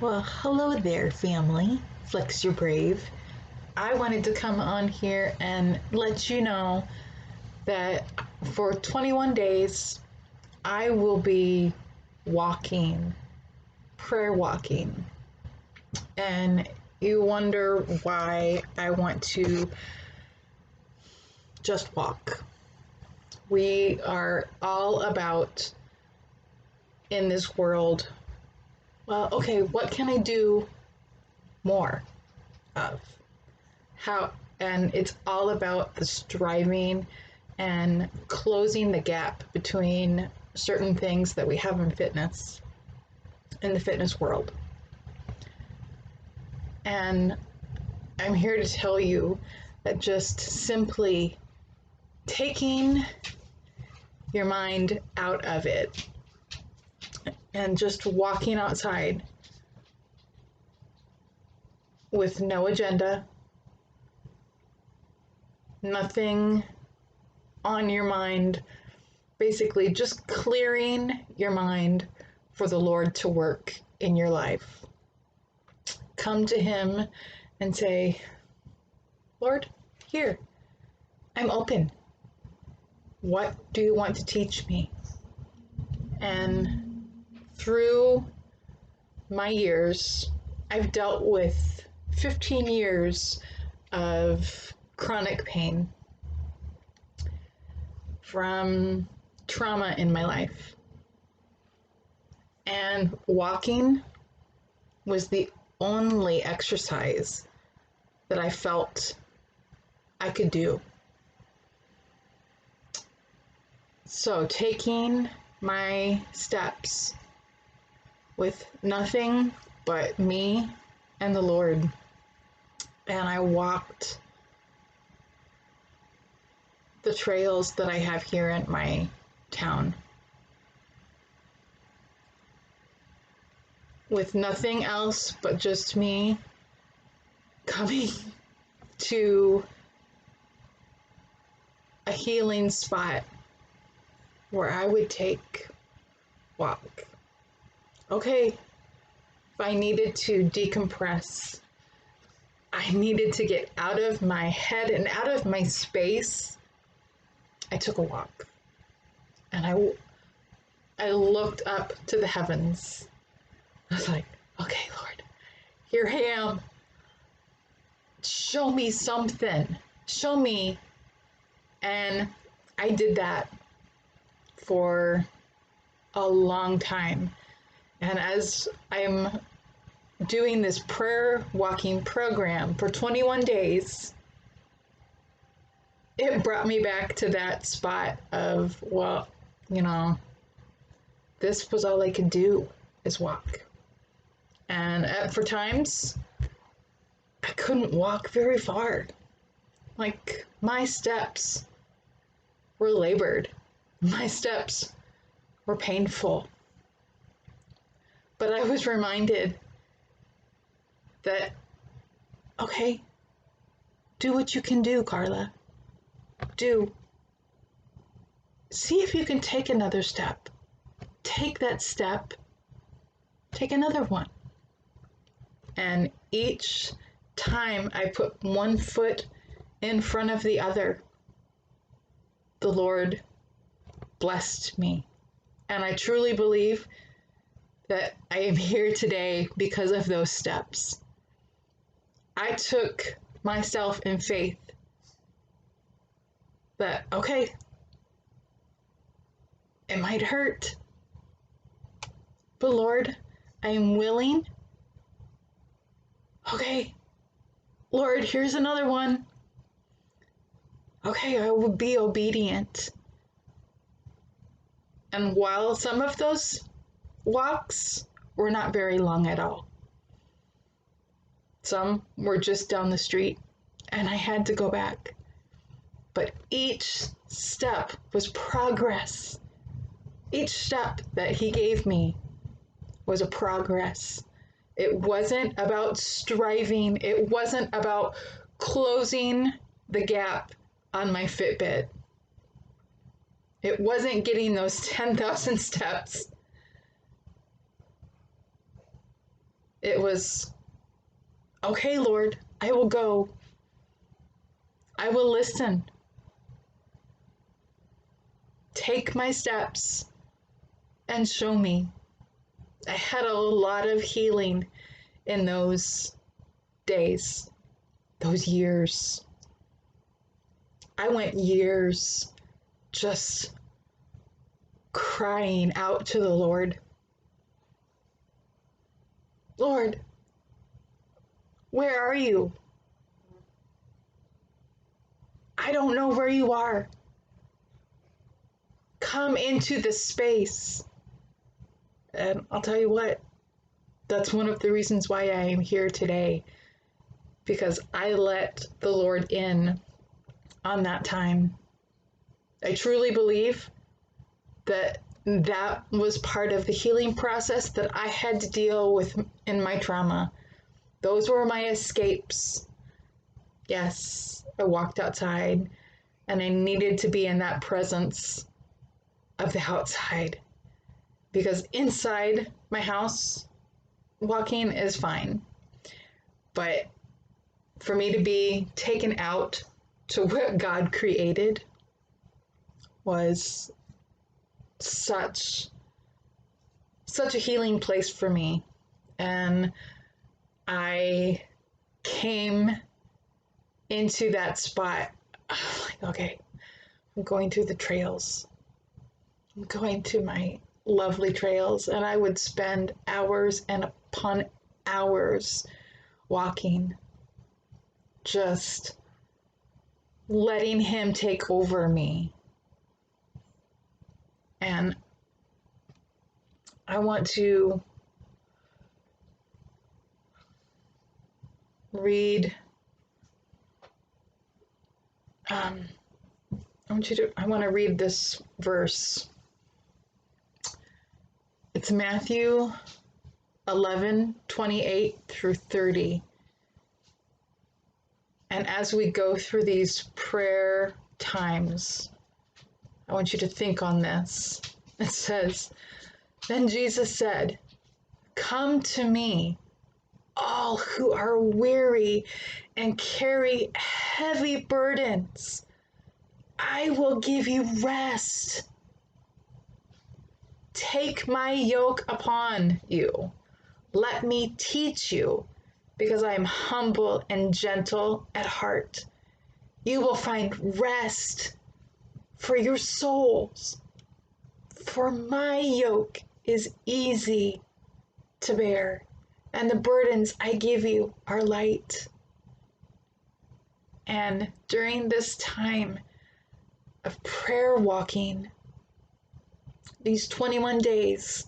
Well, hello there, family. Flex Your Brave. I wanted to come on here and let you know that for 21 days, I will be walking, prayer walking. And you wonder why I want to just walk. We are all about in this world, well, okay, what can I do more of? How, and it's all about the striving and closing the gap between certain things that we have in the fitness world. And I'm here to tell you that just simply taking your mind out of it and just walking outside with no agenda, nothing on your mind, basically just clearing your mind for the Lord to work in your life. Come to Him and say, Lord, here, I'm open. What do you want to teach me? And through my years, I've dealt with 15 years of chronic pain from trauma in my life. And walking was the only exercise that I felt I could do. So taking my steps with nothing but me and the Lord, and I walked the trails that I have here in my town with nothing else but just me coming to a healing spot where I would take walk. Okay, if I needed to decompress, I needed to get out of my head and out of my space, I took a walk. And I looked up to the heavens. I was like, okay, Lord, here I am. Show me something. Show me. And I did that for a long time. And as I'm doing this prayer walking program for 21 days, it brought me back to that spot of, well, this was all I could do is walk. And for times, I couldn't walk very far. Like, my steps were labored. My steps were painful. But I was reminded that, okay, do what you can do, Carla. Do. See if you can take another step. Take that step. Take another one. And each time I put one foot in front of the other, the Lord blessed me. And I truly believe that I am here today because of those steps. I took myself in faith that, okay, it might hurt, but Lord, I am willing. Okay, Lord, here's another one. Okay, I will be obedient. And while some of those walks were not very long at all, some were just down the street, and I had to go back. But each step was progress. Each step that He gave me was a progress. It wasn't about striving. It wasn't about closing the gap on my Fitbit. It wasn't getting those 10,000 steps. It was, okay, Lord, I will go. I will listen. Take my steps and show me. I had a lot of healing in those days, those years. I went years just crying out to the Lord. Lord, where are you? I don't know where you are. Come into the space. And I'll tell you what, that's one of the reasons why I am here today, because I let the Lord in on that time. I truly believe that that was part of the healing process that I had to deal with in my trauma. Those were my escapes. Yes, I walked outside and I needed to be in that presence of the outside, because inside my house, walking is fine. But for me to be taken out to what God created was such a healing place for me. And I came into that spot like, okay, I'm going through the trails. I'm going to my lovely trails, and I would spend hours and upon hours walking, just letting him take over me. And I want to read, I want to read this verse. It's Matthew 11:28 through 30. And as we go through these prayer times, I want you to think on this. It says, "Then Jesus said, 'Come to me, all who are weary and carry heavy burdens. I will give you rest. Take my yoke upon you. Let me teach you, because I am humble and gentle at heart. You will find rest for your souls. For my yoke is easy to bear, and the burdens I give you are light.'" And during this time of prayer walking, these 21 days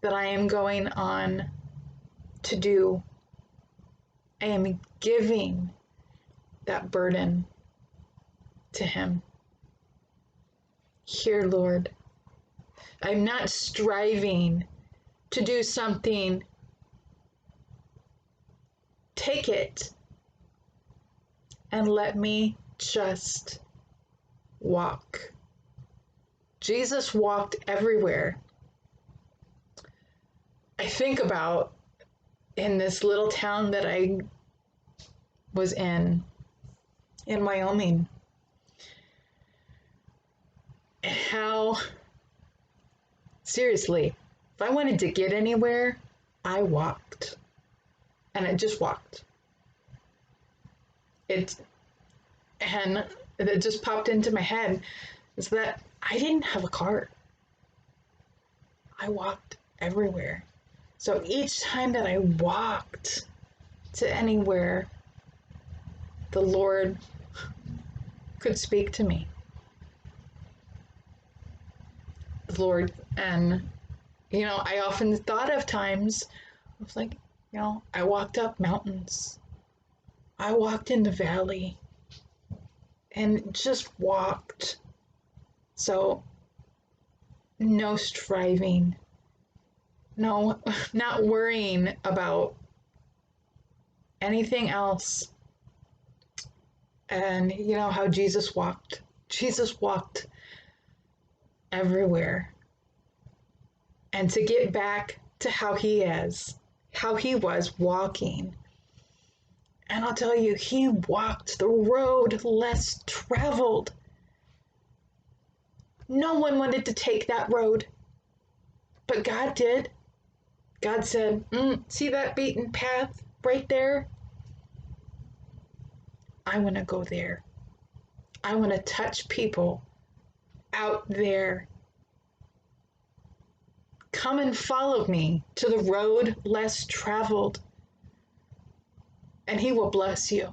that I am going on to do, I am giving that burden to him. Here, Lord, I'm not striving to do something. Take it and let me just walk. Jesus walked everywhere. I think about in this little town that I was in Wyoming, and how, seriously, if I wanted to get anywhere, I walked. And I just walked. And it just popped into my head is that I didn't have a car. I walked everywhere. So each time that I walked to anywhere, the Lord could speak to me. The Lord, and I often thought of times, I was like, I walked up mountains. I walked in the valley and just walked. So no striving, no, not worrying about anything else. And how Jesus walked. Jesus walked everywhere. And to get back to how he is, how he was walking. And I'll tell you, he walked the road less traveled. No one wanted to take that road, but God did. God said, see that beaten path right there? I want to go there. I want to touch people out there. Come and follow me to the road less traveled, and he will bless you.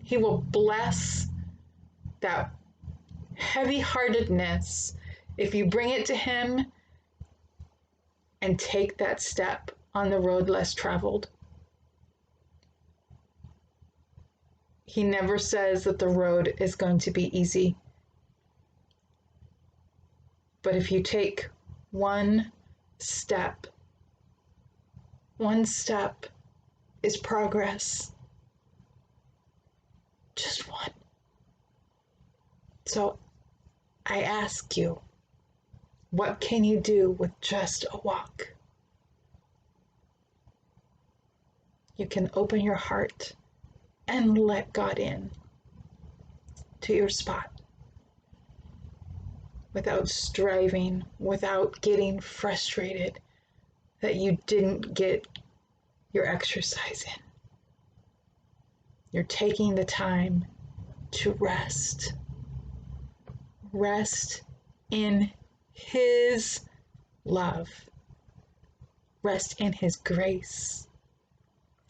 He will bless that heavy-heartedness if you bring it to him and take that step on the road less traveled. He never says that the road is going to be easy. But if you take one step is progress. Just one. So I ask you, what can you do with just a walk? You can open your heart and let God in to your spot without striving, without getting frustrated that you didn't get your exercise in. You're taking the time to rest. Rest in his love. Rest in his grace.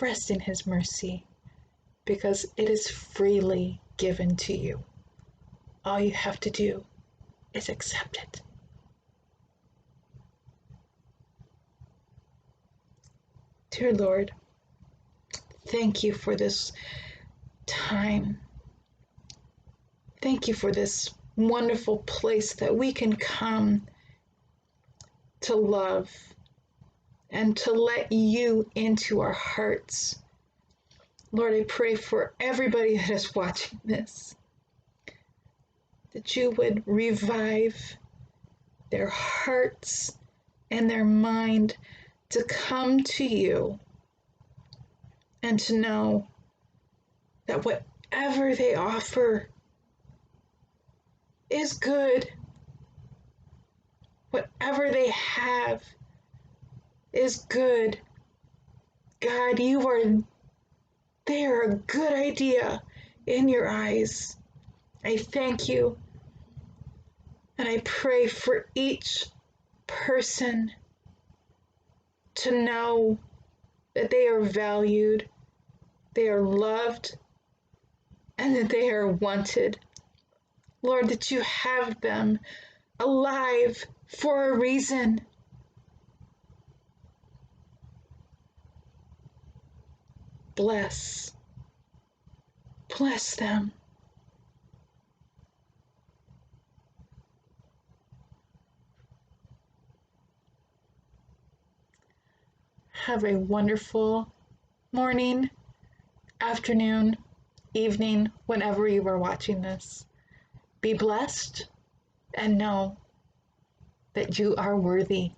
Rest in his mercy, because it is freely given to you. All you have to do is accept it. Dear Lord, thank you for this time. Thank you for this wonderful place that we can come to love and to let you into our hearts. Lord, I pray for everybody that is watching this, that you would revive their hearts and their mind to come to you and to know that whatever they offer is good. Whatever they have is good. God, they are a good idea in your eyes. I thank you, and I pray for each person to know that they are valued, they are loved, and that they are wanted. Lord, that you have them alive for a reason. Bless them. Have a wonderful morning, afternoon, evening, whenever you are watching this. Be blessed and know that you are worthy.